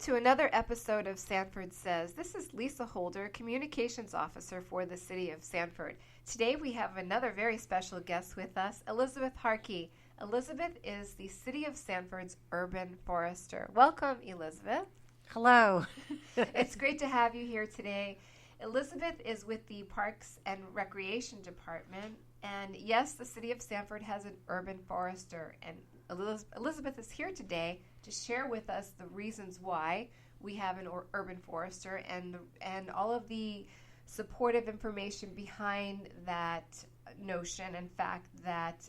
to another episode of Sanford Says. This is Lisa Holder, Communications Officer for the City of Sanford. Today we have another very special guest with us, Elizabeth Harkey. Elizabeth is the City of Sanford's urban forester. Welcome, Elizabeth. Hello. It's great to have you here today. Elizabeth is with the Parks and Recreation Department, and yes, the City of Sanford has an urban forester, and Elizabeth is here today to share with us the reasons why we have an urban forester and all of the supportive information behind that notion and fact that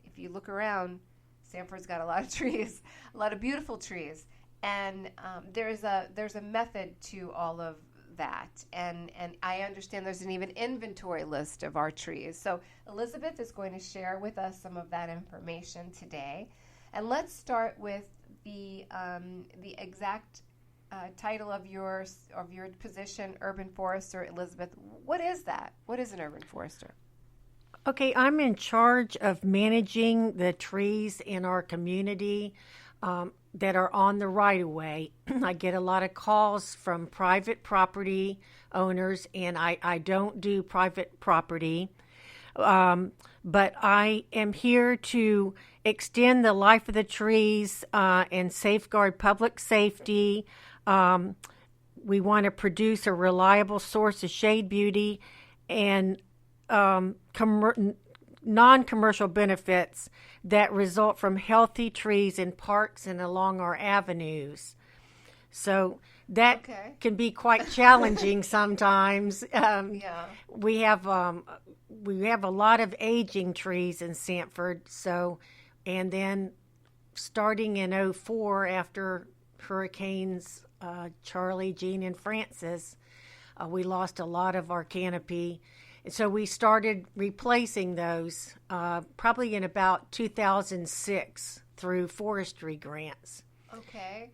if you look around, Sanford's got a lot of trees, a lot of beautiful trees, and there's a method to all of that, and I understand there's an even inventory list of our trees. So Elizabeth is going to share with us some of that information today, and let's start with the exact title of your position, urban forester. Elizabeth, what is that? What is an urban forester? Okay, I'm in charge of managing the trees in our community that are on the right-of-way. I get a lot of calls from private property owners, and I don't do private property. But I am here to extend the life of the trees and safeguard public safety. We want to produce a reliable source of shade beauty and non-commercial benefits that result from healthy trees in parks and along our avenues. So that can be quite challenging sometimes. We have a lot of aging trees in Sanford. So, and then starting in 2004 after Hurricanes Charlie, Jean, and Francis, we lost a lot of our canopy. So we started replacing those probably in about 2006 through forestry grants. Okay.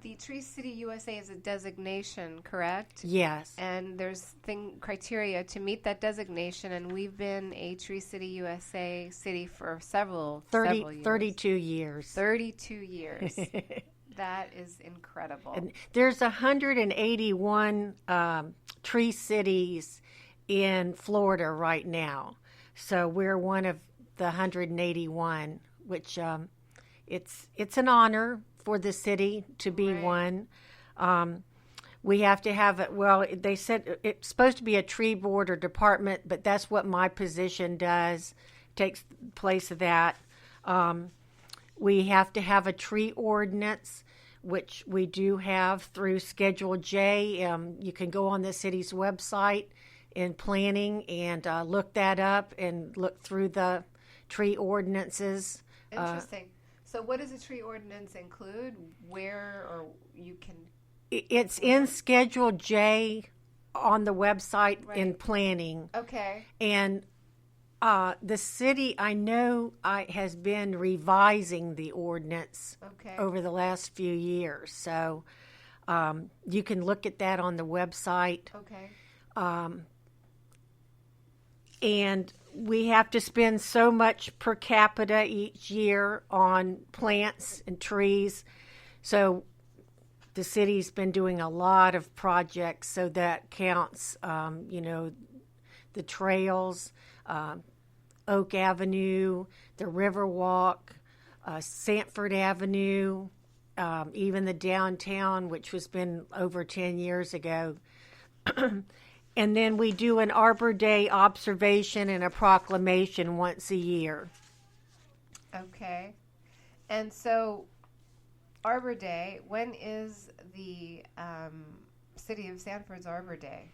The Tree City USA is a designation, correct? Yes. And there's criteria to meet that designation, and we've been a Tree City USA city for several years. 32 years. 32 years. That is incredible. And there's 181 tree cities in Florida right now. So we're one of the 181, which it's an honor for the city to be one. We have to have it. Well, they said it's supposed to be a tree board or department, but that's what my position does, takes place of that. We have to have a tree ordinance, which we do have through Schedule J. You can go on the city's website in planning and look that up and look through the tree ordinances. Interesting. So what does a tree ordinance include? Where or you can... It's in Schedule J on the website in planning. Okay. And the city, I know, has been revising the ordinance over the last few years. So you can look at that on the website. Okay. And we have to spend so much per capita each year on plants and trees. So the city's been doing a lot of projects, so that counts, the trails, Oak Avenue, the Riverwalk, Sanford Avenue, even the downtown, which was been over 10 years ago. And then we do an Arbor Day observation and a proclamation once a year. Okay. And so Arbor Day, when is the City of Sanford's Arbor Day?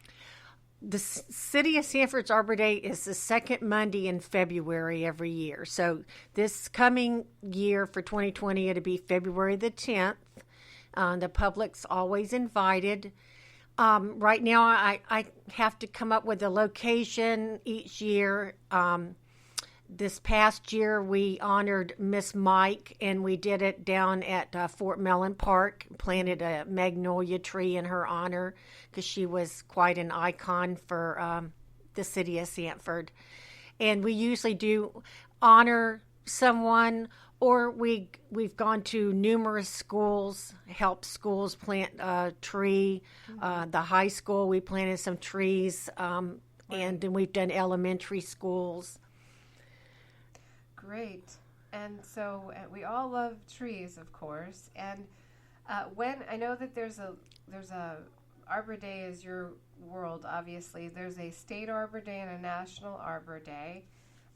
The City of Sanford's Arbor Day is the second Monday in February every year. So this coming year for 2020, it'll be February the 10th. The public's always invited. Right now, I have to come up with a location each year. This past year, we honored Miss Mike, and we did it down at Fort Mellon Park, planted a magnolia tree in her honor because she was quite an icon for the city of Sanford. And we usually do honor someone or we've gone to numerous schools, helped schools plant a tree. The high school, we planted some trees, and then we've done elementary schools. Great. And so we all love trees, of course. And when I know that there's a Arbor Day is your world, obviously. There's a state Arbor Day and a national Arbor Day.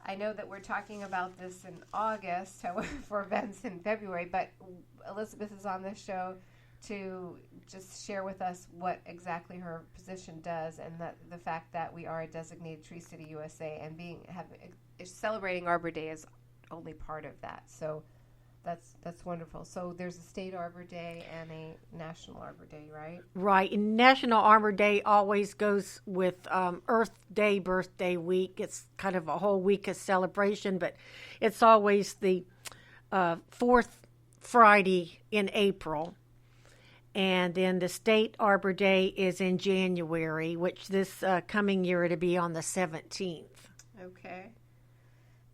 I know that we're talking about this in August, however, for events in February, but Elizabeth is on this show to just share with us what exactly her position does, and that the fact that we are a designated Tree City USA, and celebrating Arbor Day is only part of that. So that's wonderful. So there's a state Arbor Day and a national Arbor Day, right? Right. And National Arbor Day always goes with Earth Day, Birthday Week. It's kind of a whole week of celebration, but it's always the fourth Friday in April. And then the state Arbor Day is in January, which this coming year it'll be on the 17th. Okay.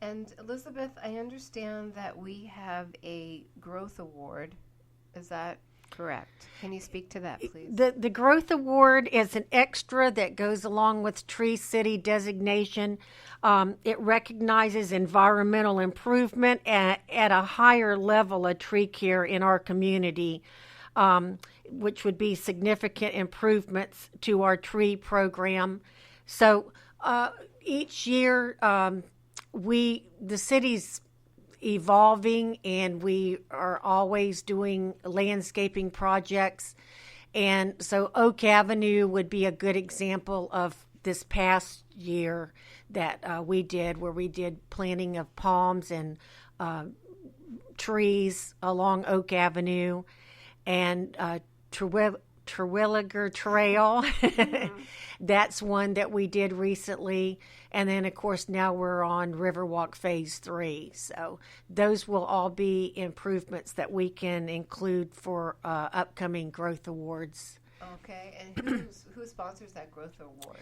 And Elizabeth, I understand that we have a growth award. Is that correct? Can you speak to that, please? The growth award is an extra that goes along with Tree City designation. It recognizes environmental improvement at a higher level of tree care in our community, which would be significant improvements to our tree program. So each year, the city's evolving, and we are always doing landscaping projects. And so Oak Avenue would be a good example of this past year that we did, where we did planting of palms and trees along Oak Avenue, and Terwilliger Trail. Mm-hmm. That's one that we did recently. And then, of course, now we're on Riverwalk Phase 3. So those will all be improvements that we can include for upcoming growth awards. Okay. And who sponsors that growth award?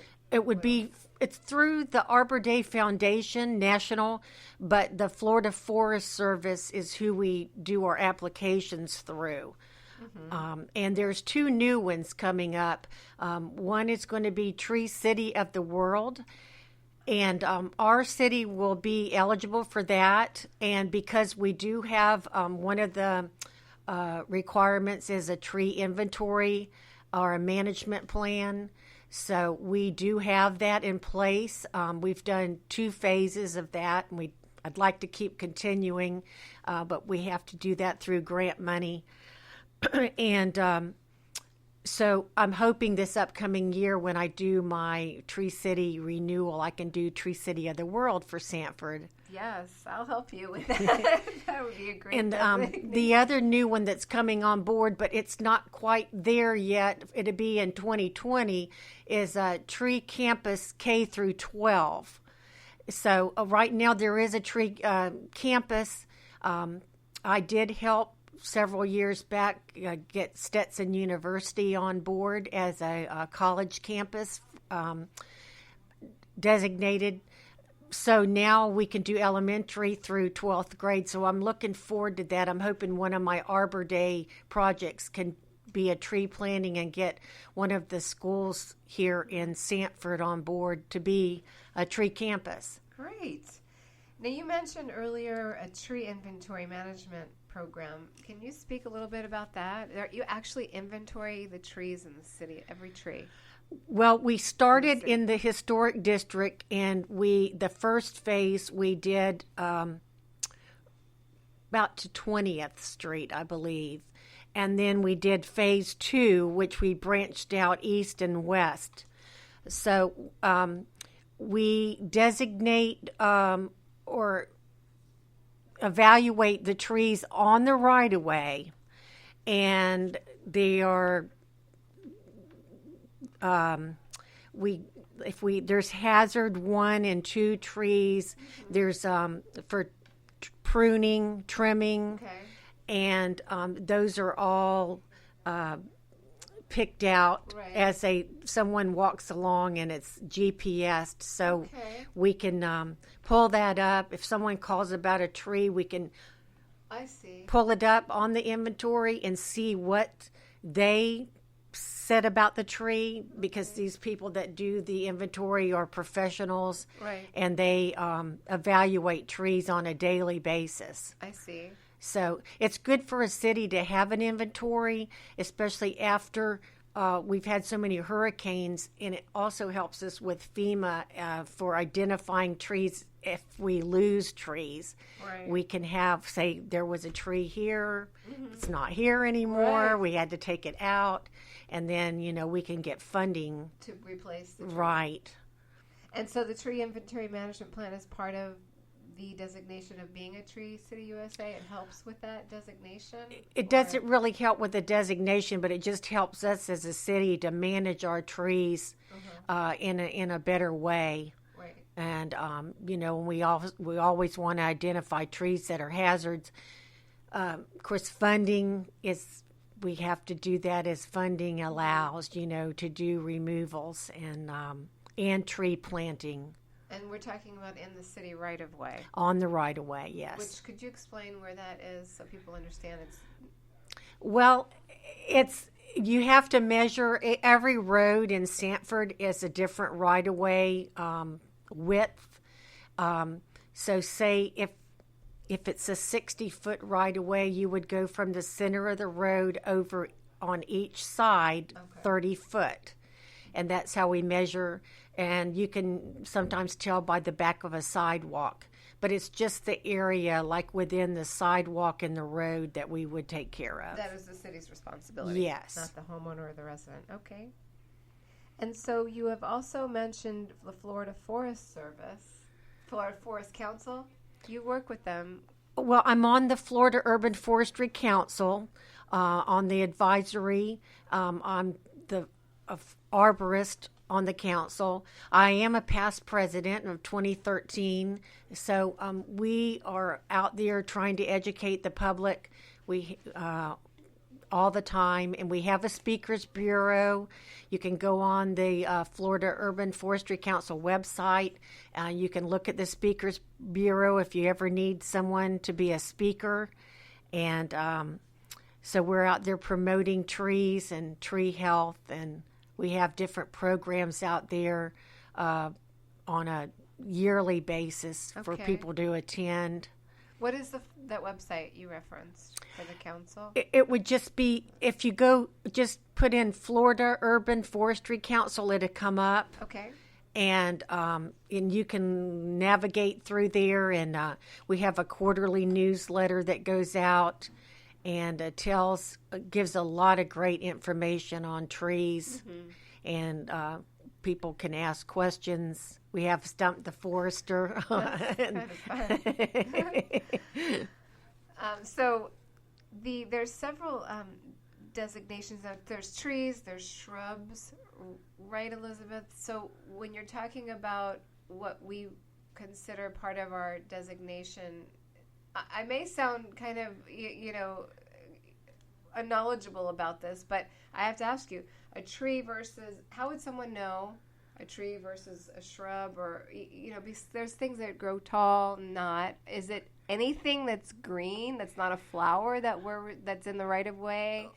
It's through the Arbor Day Foundation, national, but the Florida Forest Service is who we do our applications through. Mm-hmm. And there's two new ones coming up. One is going to be Tree City of the World, and our city will be eligible for that. And because we do have one of the requirements is a tree inventory or a management plan, so we do have that in place. We've done 2 phases of that, and I'd like to keep continuing, but we have to do that through grant money. And so I'm hoping this upcoming year, when I do my Tree City renewal, I can do Tree City of the World for Sanford. Yes, I'll help you with that. That would be a great thing. And the other new one that's coming on board, but it's not quite there yet, it'll be in 2020, is Tree Campus K through 12. So right now there is a tree campus. I did help several years back get Stetson University on board as a college campus designated. So now we can do elementary through 12th grade. So I'm looking forward to that. I'm hoping one of my Arbor Day projects can be a tree planting and get one of the schools here in Sanford on board to be a tree campus. Great. Now, you mentioned earlier a tree inventory management program. Can you speak a little bit about that? You actually inventory the trees in the city, every tree? Well, we started in the historic district, and the first phase we did about to 20th Street, I believe. And then we did phase 2, which we branched out east and west. So we designate or evaluate the trees on the right-of-way, and they are there's hazard 1 and 2 trees. Mm-hmm. There's for pruning, trimming, okay. And those are all picked out as someone walks along, and it's GPSed, so we can pull that up. If someone calls about a tree, we can I see. pull it up on the inventory and see what they said about the tree, because these people that do the inventory are professionals, Right. and they evaluate trees on a daily basis. I see. So it's good for a city to have an inventory, especially after we've had so many hurricanes, and it also helps us with FEMA for identifying trees. If we lose trees, Right. we can have, say, there was a tree here, it's not here anymore, Right. we had to take it out, and then, we can get funding. To replace the tree. Right. And so the tree inventory management plan is part of the designation of being a Tree City USA. It helps with that designation? It doesn't really help with the designation, but it just helps us as a city to manage our trees in a better way. Right. And we always want to identify trees that are hazards. Of course, funding is, we have to do that as funding allows. To do removals and tree planting. And we're talking about in the city right of way. On the right of way, yes. Which, could you explain where that is so people understand it's... Well, you have to measure, every road in Sanford is a different right of way width. So say if it's a 60-foot right of way, you would go from the center of the road over on each side 30 foot. And that's how we measure. And you can sometimes tell by the back of a sidewalk. But it's just the area, like within the sidewalk and the road, that we would take care of. That is the city's responsibility. Yes. Not the homeowner or the resident. Okay. And so you have also mentioned the Florida Forest Service, Florida Forest Council. You work with them. Well, I'm on the Florida Urban Forestry Council, on the advisory. I'm the arborist on the council. I am a past president of 2013, so we are out there trying to educate the public. We all the time, and we have a speakers bureau. You can go on the Florida Urban Forestry Council website. You can look at the speakers bureau if you ever need someone to be a speaker. And so we're out there promoting trees and tree health, and we have different programs out there on a yearly basis for people to attend. What is that website you referenced for the council? It would just be, if you go, just put in Florida Urban Forestry Council, it'll come up. Okay. And you can navigate through there, and we have a quarterly newsletter that goes out and gives a lot of great information on trees, and people can ask questions. We have Stump the Forester. That's kind of fun. So there's several designations. There's trees, there's shrubs, right, Elizabeth? So when you're talking about what we consider part of our designation, I may sound kind of, unknowledgeable about this, but I have to ask you, a tree versus, how would someone know a tree versus a shrub, or, because there's things that grow tall, not. Is it anything that's green, that's not a flower, that's in the right of way,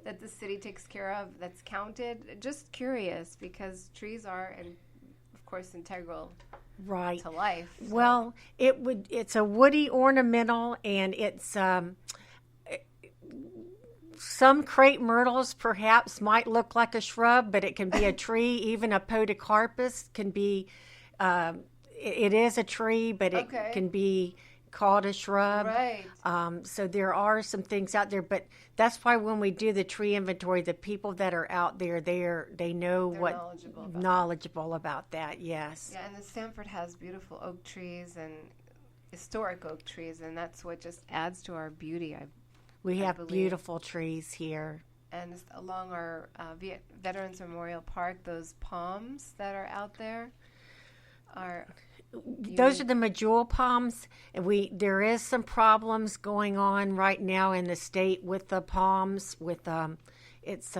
that the city takes care of, that's counted? Just curious, because trees are, and of course, integral to life. So. Well, it's a woody ornamental, and it's some crepe myrtles perhaps might look like a shrub, but it can be a tree. Even a podocarpus can be, it is a tree, but it can be called a shrub. Right. So there are some things out there, but that's why when we do the tree inventory, the people that are out there, they know They're knowledgeable about that. Yes. Yeah, and the Sanford has beautiful oak trees and historic oak trees, and that's what just adds to our beauty. We have beautiful trees here. And along our Veterans Memorial Park, those palms that are out there are... Those are the medjool palms. And there is some problems going on right now in the state with the palms, with it's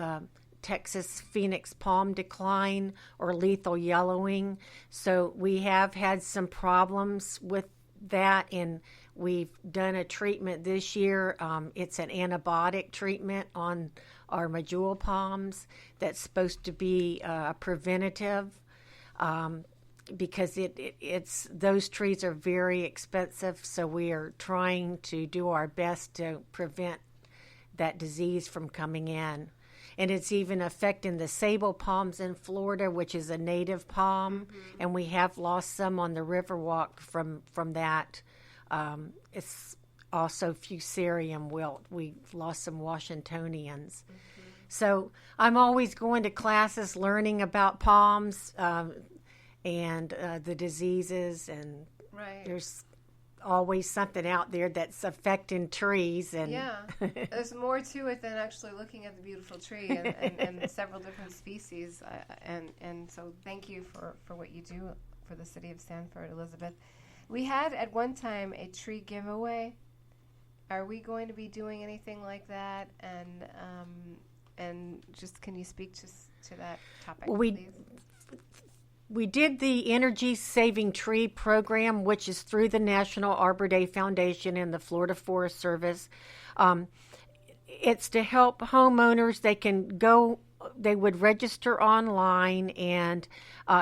Texas Phoenix palm decline or lethal yellowing. So we have had some problems with that, and we've done a treatment this year. It's an antibiotic treatment on our medjool palms that's supposed to be preventative, because it's those trees are very expensive, so we are trying to do our best to prevent that disease from coming in. And it's even affecting the sable palms in Florida, which is a native palm, and we have lost some on the Riverwalk from that. It's also fusarium wilt. We've lost some Washingtonians. So I'm always going to classes learning about palms and the diseases, and there's always something out there that's affecting trees. And yeah, there's more to it than actually looking at the beautiful tree and the several different species. And so thank you for what you do for the city of Sanford, Elizabeth. We had at one time a tree giveaway. Are we going to be doing anything like that? And just can you speak to that topic, please? We did the Energy Saving Tree program, which is through the National Arbor Day Foundation and the Florida Forest Service. It's to help homeowners. They would register online, and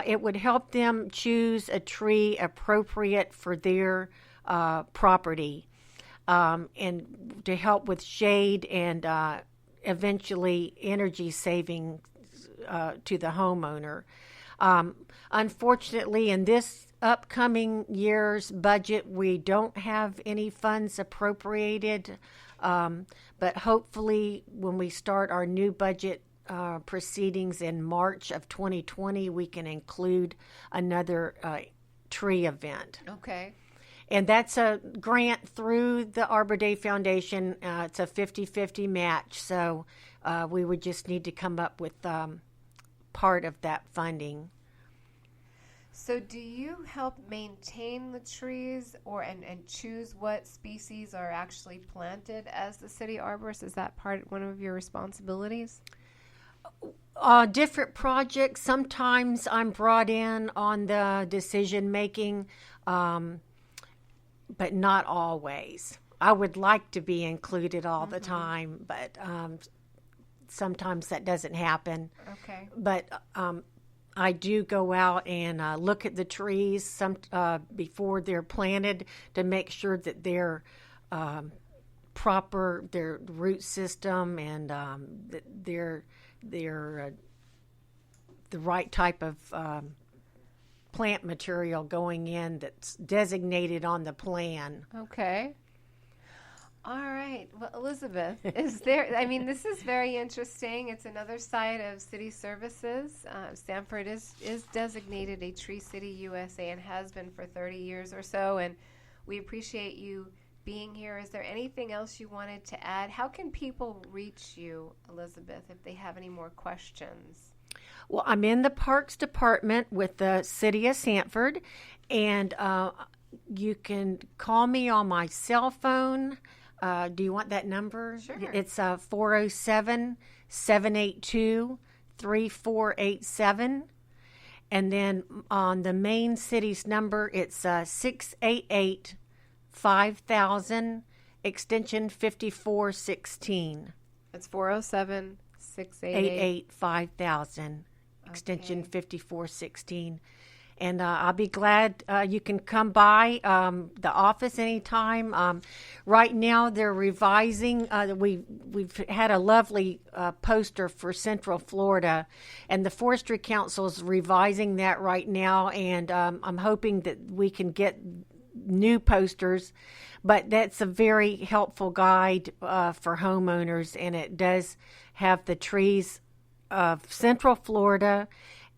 it would help them choose a tree appropriate for their property, and to help with shade and eventually energy saving to the homeowner. Unfortunately, in this upcoming year's budget, we don't have any funds appropriated, but hopefully when we start our new budget proceedings in March of 2020, we can include another tree event. Okay. And that's a grant through the Arbor Day Foundation. It's a 50-50 match, so we would just need to come up with part of that funding. So do you help maintain the trees and choose what species are actually planted as the city arborist? Is that one of your responsibilities? Different projects. Sometimes I'm brought in on the decision making, but not always. I would like to be included all the time, but sometimes that doesn't happen. Okay. But I do go out and look at the trees before they're planted to make sure that they're proper, their root system, and that they're the right type of plant material going in that's designated on the plan. Okay. All right. Well, Elizabeth, this is very interesting. It's another side of city services. Sanford is designated a Tree City USA and has been for 30 years or so, and we appreciate you being here. Is there anything else you wanted to add? How can people reach you, Elizabeth, if they have any more questions? Well, I'm in the Parks Department with the City of Sanford, and you can call me on my cell phone. Do you want that number? Sure. It's 407-782-3487. And then on the main city's number, it's 688-5000, extension 5416. It's 407-688-5000. Extension 5416. And I'll be glad you can come by the office anytime. Right now, they're revising. We've had a lovely poster for Central Florida, and the Forestry Council is revising that right now. And I'm hoping that we can get new posters. But that's a very helpful guide for homeowners, and it does have the trees of Central Florida.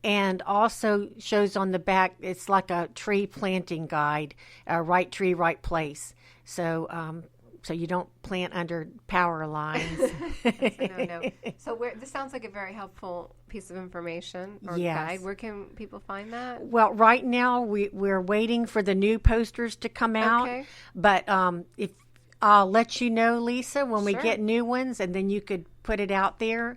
And also shows on the back, it's like a tree planting guide, right tree, right place. So so you don't plant under power lines. No. So this sounds like a very helpful piece of information or guide. Where can people find that? Well, right now we're waiting for the new posters to come out. Okay. But if I'll let you know, Lisa, when we Sure. get new ones, and then you could put it out there.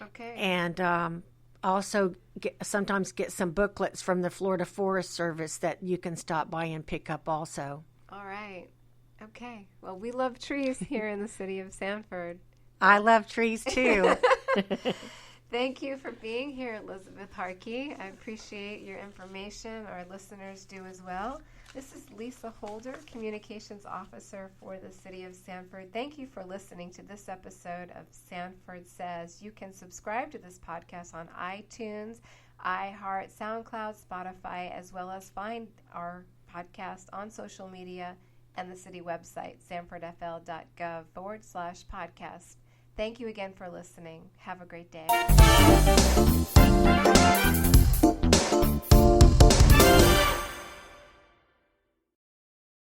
Okay. And also sometimes get some booklets from the Florida Forest Service that you can stop by and pick up also. Okay. Well, we love trees here in the city of Sanford. I love trees too. Thank you for being here, Elizabeth Harkey. I appreciate your information. Our listeners do as well. This is Lisa Holder, Communications Officer for the City of Sanford. Thank you for listening to this episode of Sanford Says. You can subscribe to this podcast on iTunes, iHeart, SoundCloud, Spotify, as well as find our podcast on social media and the city website, sanfordfl.gov/podcast. Thank you again for listening. Have a great day.